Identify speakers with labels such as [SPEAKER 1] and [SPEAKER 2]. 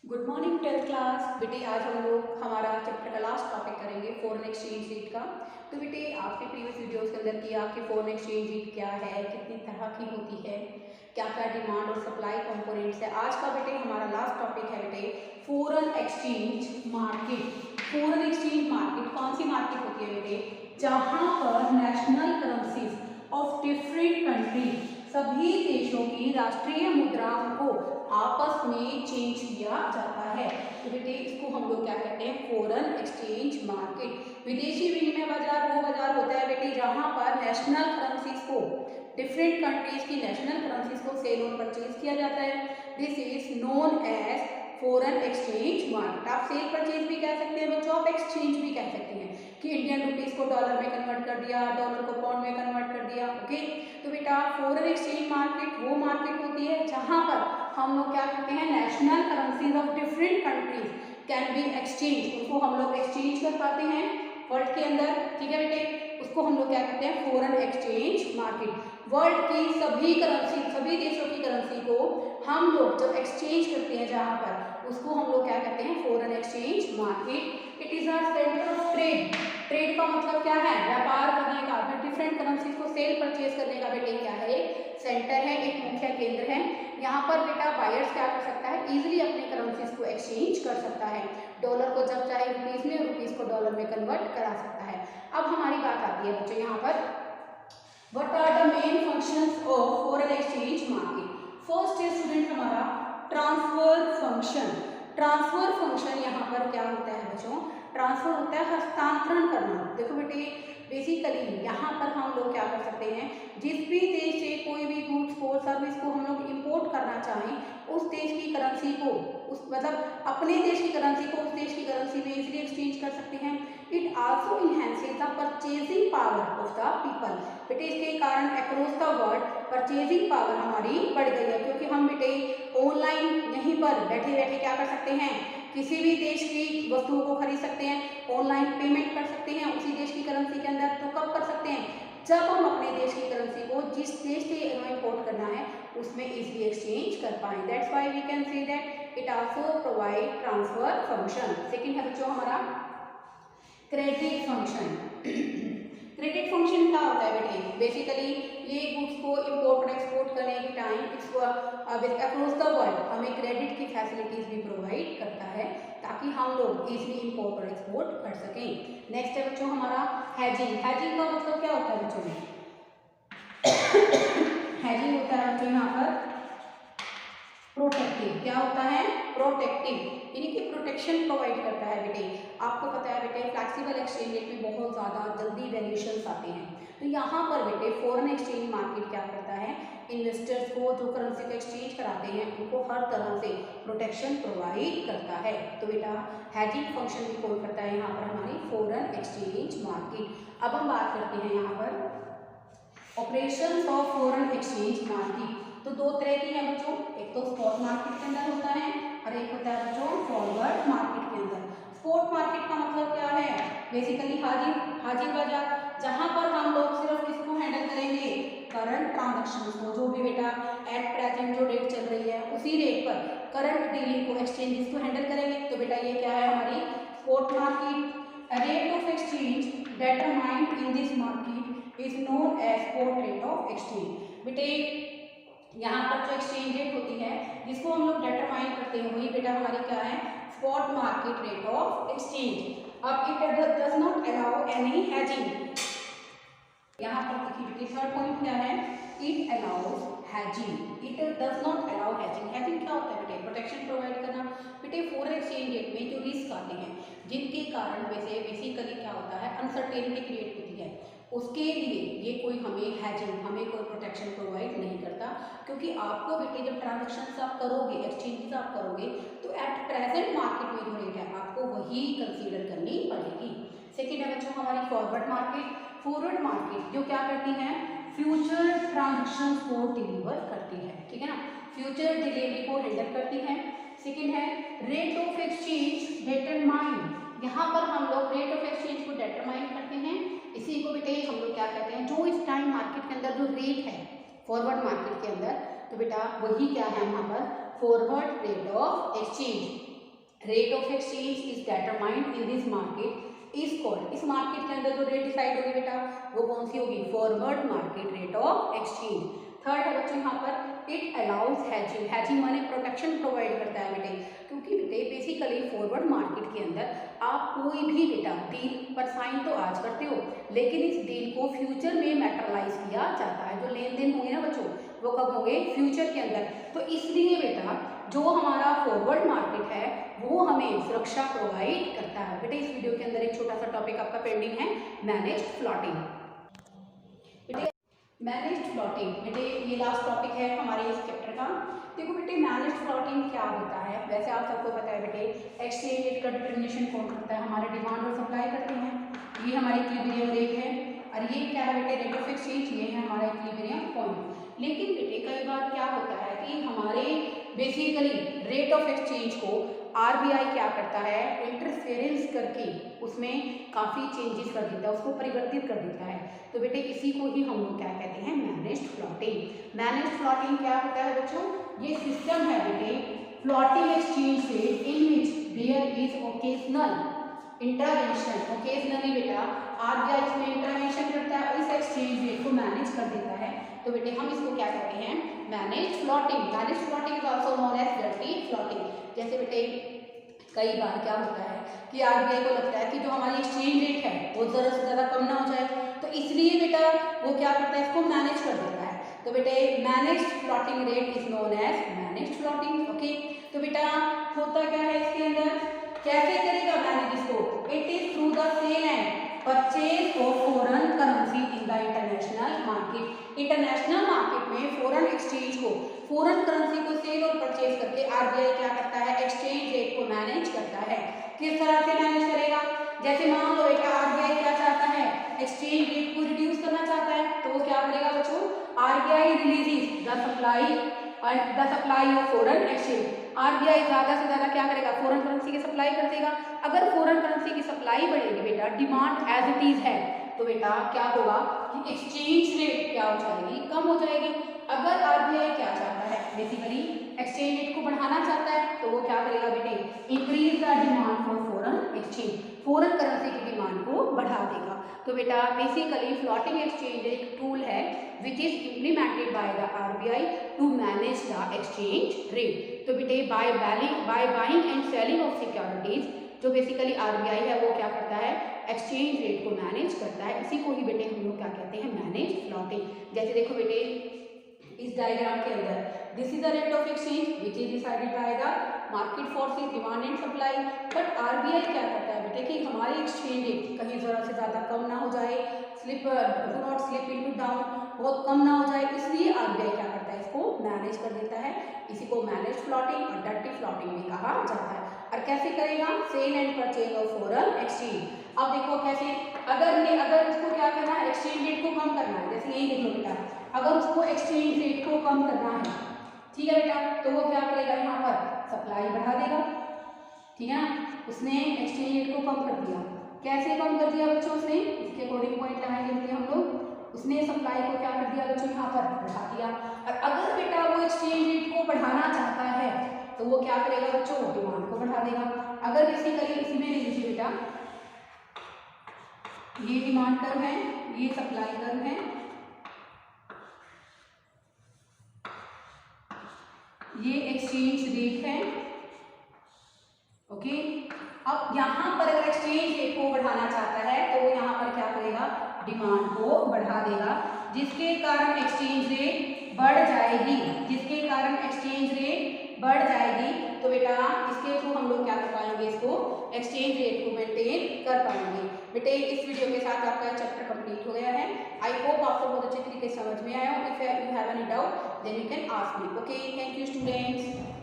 [SPEAKER 1] Good morning 10th class. बेटे आज हम लोग हमारा चैप्टर का लास्ट टॉपिक करेंगे फॉरेन एक्सचेंज रेट का। तो बेटे आपने प्रीवियस वीडियोस के अंदर किया कि फॉरेन एक्सचेंज रेट क्या है, कितनी तरह की होती है, क्या क्या डिमांड और सप्लाई कंपोनेंट्स है। आज का बेटे हमारा लास्ट टॉपिक है बेटे foreign exchange market. Foreign exchange market कौन सी मार्केट होती है बेटे, जहाँ पर national currencies of different country, सभी देशों की राष्ट्रीय मुद्राओं को आपस में चेंज किया जाता है। तो बेटे इसको हम लोग क्या कहते हैं, फॉरेन एक्सचेंज मार्केट। विदेशी विनिमय बाजार वो बाजार होता है बेटे जहां पर नेशनल करेंसीज को, डिफरेंट कंट्रीज की नेशनल करेंसीज को सेल और परचेज किया जाता है। This is known as foreign exchange market. आप सेल परचेज भी कह सकते हैं बच्चों, आप एक्सचेंज भी कह सकते हैं कि इंडियन रुपीज को डॉलर में कन्वर्ट कर दिया, डॉलर को पाउंड में कन्वर्ट कर दिया। ओके, तो बेटा फॉरेन एक्सचेंज मार्केट वो मार्केट होती है जहां पर हम लोग क्या करते हैं, national currencies of different countries can be exchange, उनको हम लोग एक्सचेंज कर पाते हैं वर्ल्ड के अंदर। ठीक है बेटे, उसको हम लोग क्या कहते हैं, फॉरेन एक्सचेंज मार्केट। वर्ल्ड की सभी करेंसी, सभी देशों की करेंसी को हम लोग जब एक्सचेंज करते हैं जहां पर, उसको हम लोग क्या कहते हैं, foreign exchange market. It is a centre of trade. Trade का मतलब क्या है, व्यापार करने का, डिफरेंट करेंसीज को सेल परचेज करने का बेटे क्या है, सेंटर है, एक मुख्य केंद्र है। यहाँ पर बेटा बायर्स क्या कर सकता है, इजीली अपने करेंसीज को एक्सचेंज कर सकता है। डॉलर को जब चाहे रुपीज में, रुपीज को डॉलर में कन्वर्ट करा सकता है। अब हमारी बात आती है बच्चों यहाँ पर, what are the main functions of foreign exchange market. First है स्टूडेंट हमारा ट्रांसफर फंक्शन। ट्रांसफर फंक्शन यहाँ पर क्या होता है बच्चों, ट्रांसफर होता है हस्तांतरण करना। देखो बेटे बेसिकली यहाँ पर हम लोग क्या कर सकते हैं, जिस भी देश से कोई भी गुड्स को, सर्विस को हम लोग इंपोर्ट करना चाहें, उस देश की करेंसी को, उस मतलब अपने देश की करेंसी को उस देश की करेंसी में इजीली एक्सचेंज कर सकते हैं। It also enhances the purchasing power of the people. बेटे इसके कारण across the world purchasing power हमारी बढ़ गई है, क्योंकि हम बेटे ऑनलाइन यहीं पर बैठे बैठे क्या कर सकते हैं, किसी भी देश की वस्तुओं को खरीद सकते हैं, ऑनलाइन पेमेंट कर सकते हैं उसी देश की करेंसी के अंदर। तो कब कर सकते हैं, जब हम अपने देश की करेंसी को जिस देश से इंपोर्ट करना है उसमें इजीली एक्सचेंज कर पाए। That's why we can say that it also provide transfer function. Second है बच्चों हमारा क्रेडिट फंक्शन। क्रेडिट फंक्शन क्या होता है बेटे, बेसिकली ये गुड्स को इंपोर्ट और एक्सपोर्ट करने के टाइम अक्रॉस द वर्ल्ड हमें क्रेडिट की फैसिलिटीज भी प्रोवाइड करता है, ताकि हम लोग इजीली इंपोर्ट और एक्सपोर्ट कर सकें। नेक्स्ट है बच्चों हमारा हेजिंग। हेजिंग का मतलब क्या होता है बच्चों में, हेजिंग होता है बच्चों यहाँ पर प्रोटेक्टिव। क्या होता है, प्रोटेक्टिव, यानी कि प्रोटेक्शन प्रोवाइड करता है बेटे। आपको पता है बेटे फ्लेक्सिबल एक्सचेंज रेट में बहुत ज़्यादा जल्दी वैल्यूएशंस आते हैं, तो यहाँ पर बेटे फॉरेन एक्सचेंज मार्केट क्या करता है, इन्वेस्टर्स को जो करेंसी को एक्सचेंज कराते हैं उनको हर तरह से प्रोटेक्शन प्रोवाइड करता है। तो बेटा हेजिंग फंक्शन भी कौन करता है यहाँ पर, हमारी फॉरेन एक्सचेंज मार्केट। अब हम बात करते हैं यहाँ पर operations of foreign exchange market. तो दो तरह की है बच्चों, एक तो स्पॉट मार्केट के अंदर होता है और एक होता है बच्चों फॉरवर्ड मार्केट के अंदर। स्पॉट मार्केट का मतलब क्या है, बेसिकली हाजिर बाजार, जहां पर हम लोग सिर्फ किसको हैंडल करेंगे, करंट ट्रांजैक्शंस को, जो भी बेटा एट प्रेजेंट जो रेट चल रही है उसी रेट पर करंट डीलिंग को, एक्सचेंजेस को हैंडल करेंगे। तो बेटा ये क्या है, हमारी spot market. Rate of exchange determined in this market is known as spot rate of exchange. बेटे यहाँ पर जो एक्सचेंज रेट होती है जिसको हम लोग डिटरमाइन करते हैं, वही बेटा हमारी क्या है, spot market rate of exchange. अब it does not allow any hedging. यहाँ पर देखिए थर्ड पॉइंट क्या है, it allows hedging, it does not allow hedging. Hedging क्या होता है बेटे, प्रोटेक्शन प्रोवाइड करना। बेटे फॉरेन एक्सचेंज रेट में जो रिस्क आते हैं, जिनके कारण वैसे बेसिकली क्या होता है, अनसर्टेनिटी क्रिएट होती है, उसके लिए ये कोई हमें हेजिंग, हमें कोई प्रोटेक्शन प्रोवाइड नहीं करता। क्योंकि आपको बेटे जब ट्रांजेक्शन आप करोगे, एक्सचेंजेस आप करोगे, तो एट प्रेजेंट मार्केट में जो रेट है आपको वही कंसीडर करनी पड़ेगी। सेकेंड है बच्चों हमारी फॉरवर्ड मार्केट। फॉरवर्ड मार्केट जो क्या करती है, फ्यूचर ट्रांजेक्शन को डिलीवर करती है, ठीक है ना, फ्यूचर डिलीवरी को हैंडल करती है। सेकेंड है रेट ऑफ एक्सचेंज डिटरमाइन। यहाँ पर हम लोग रेट ऑफ एक्सचेंज को डिटरमाइन करते हैं, इसी को बेटे हम लोग क्या कहते हैं, जो इस टाइम मार्केट के अंदर जो रेट है फॉरवर्ड मार्केट के अंदर, तो बेटा वही क्या है यहाँ पर, forward rate of exchange. Rate of exchange is determined in this market is called, इस मार्केट के अंदर जो रेट डिसाइड होगी बेटा वो कौन सी होगी, forward market rate of exchange. Third है बच्चों यहाँ पर इट अलाउज हैजिंग, हैजिंग माने प्रोटेक्शन प्रोवाइड करता है बेटे, क्योंकि बेटे बेसिकली फॉरवर्ड मार्केट के अंदर आप कोई भी बेटा डील पर साइन तो आज करते हो, लेकिन इस डील को फ्यूचर में मैटरलाइज किया जाता है। जो लेन देन होंगे ना बच्चों वो कब होंगे, फ्यूचर के अंदर। तो इसलिए बेटा जो हमारा फॉरवर्ड मार्केट है वो हमें सुरक्षा प्रोवाइड करता है। बेटे इस वीडियो के अंदर एक छोटा सा टॉपिक आपका पेंडिंग है, मैनेज फ्लोटिंग। बेटे मैनेज फ्लोटिंग, बेटे ये लास्ट टॉपिक है हमारे इस चैप्टर का। देखो बेटे मैनेज फ्लोटिंग क्या होता है, वैसे आप सबको पता है बेटे एक्सचेंज रेट का डिटर्मिनेशन कौन करता है, हमारे डिमांड और सप्लाई करते हैं, ये हमारी इक्विलिब्रियम रेट है, और ये क्या है बेटे रेट ऑफ एक्सचेंज, ये है हमारा इक्विलिब्रियम पॉइंट। लेकिन बेटे कई बार क्या होता है कि हमारे बेसिकली रेट ऑफ एक्सचेंज को आरबीआई क्या करता है, इंटरफेरेंस करके उसमें काफ़ी चेंजेस कर देता है, उसको परिवर्तित कर देता है। तो बेटे इसी को ही हम लोग क्या कहते हैं, मैनेज्ड फ्लोटिंग। मैनेज्ड फ्लोटिंग क्या होता है बच्चों, ये सिस्टम है बेटे फ्लोटिंग एक्सचेंज से in which there is occasional intervention, occasionally बेटा आरबीआई इसमें इंटरवेंशन करता है और इस एक्सचेंज रेट को मैनेज कर देता है। तो बेटे हम इसको क्या कहते हैं, manage floating. Manage floating is also known as dirty floating. जैसे बेटे कई बार क्या होता है कि आरबीआई को लगता है कि जो हमारी एक्सचेंज रेट है वो ज़रा से ज़्यादा कम ना हो जाए, तो इसलिए बेटा वो क्या करता है, इसको मैनेज कर देता है। तो बेटे manage floating rate is known as manage floating. Okay, तो बेटा होता क्या है इसके अंदर, कैसे करेगा मैनेज इसको, it is through the sale and purchase of foreign currency in the international market. International market में फॉरेन एक्सचेंज को, फॉरेन करेंसी को सेल और परचेज करके आरबीआई क्या करता है, एक्सचेंज रेट को मैनेज करता है। किस तरह से मैनेज करेगा, जैसे मान लो बेटा आरबीआई क्या चाहता है, एक्सचेंज रेट को रिड्यूस करना चाहता है, तो वो क्या करेगा बच्चों, RBI releases the supply of foreign exchange. RBI ज़्यादा से ज़्यादा क्या करेगा, फॉरेन करेंसी की सप्लाई कर देगा। अगर फॉरेन करेंसी की सप्लाई बढ़ेगी बेटा, डिमांड एज इट इज है, तो बेटा क्या होगा कि एक्सचेंज रेट क्या हो जाएगी, कम हो जाएगी। अगर आरबीआई क्या चाहता है, बेसिकली एक्सचेंज रेट को बढ़ाना चाहता है, तो वो क्या करेगा बेटे, increase the demand for foreign exchange, foreign currency की डिमांड को बढ़ा देगा। तो बेटा बेसिकली फ्लोटिंग एक्सचेंज एक टूल है which is implemented by the RBI to manage the exchange rate. तो बेटे by buying and selling of securities, जो बेसिकली आरबीआई है वो क्या करता है, एक्सचेंज रेट को मैनेज करता है। इसी को ही बेटे हम लोग क्या कहते हैं, मैनेज फ्लोटिंग। जैसे देखो बेटे इस डायग्राम के अंदर this is the rate of exchange which is decided by the market forces, demand and supply. But RBI क्या करता है बेटे कि हमारी एक्सचेंज रेट कहीं ज़रा से ज़्यादा कम ना हो जाए, do not slip into down, बहुत कम ना हो जाए, इसलिए आरबीआई क्या करता है, इसको मैनेज कर देता है। इसी को मैनेज फ्लोटिंग और डर्टी फ्लोटिंग भी कहा जाता है। और कैसे करेगा, sale and purchase of foreign exchange. अब देखो कैसे, अगर उसको क्या करना है, एक्सचेंज रेट को कम करना है, जैसे यही देखो बेटा, अगर उसको एक्सचेंज रेट को कम करना है, ठीक है बेटा, तो वो क्या करेगा, यहाँ पर सप्लाई बढ़ा देगा, ठीक है ना, उसने एक्सचेंज रेट को कम कर दिया। कैसे कम कर दिया बच्चों उसने, इसके अकॉर्डिंग पॉइंट लगाएंगे हम लोग। उसने सप्लाई को क्या कर दिया बच्चों, यहाँ पर बढ़ा दिया। और अगर बेटा वो एक्सचेंज रेट को बढ़ाना चाहता है, तो वो क्या करेगा बच्चों, डिमांड को बढ़ा देगा। अगर बेसिकली इसमें लीजिए बेटा, ये डिमांड कर्व है, ये सप्लाई कर्व है, ये एक्सचेंज रेट है। ओके, अब यहाँ पर अगर एक्सचेंज रेट को बढ़ाना चाहता है, तो वो यहाँ पर क्या करेगा, डिमांड को बढ़ा देगा, जिसके कारण एक्सचेंज रेट बढ़ जाएगी, जिसके कारण एक्सचेंज रेट बढ़ जाएगी। तो बेटा इसके थ्रू हम लोग क्या कर पाएंगे, इसको एक्सचेंज रेट को मेंटेन कर पाएंगे। बेटे इस वीडियो के साथ आपका चैप्टर कंप्लीट हो गया है। आई होप आपको बहुत अच्छे तरीके से समझ में आया हो। If you have any doubt then you can ask me. Okay, thank you students.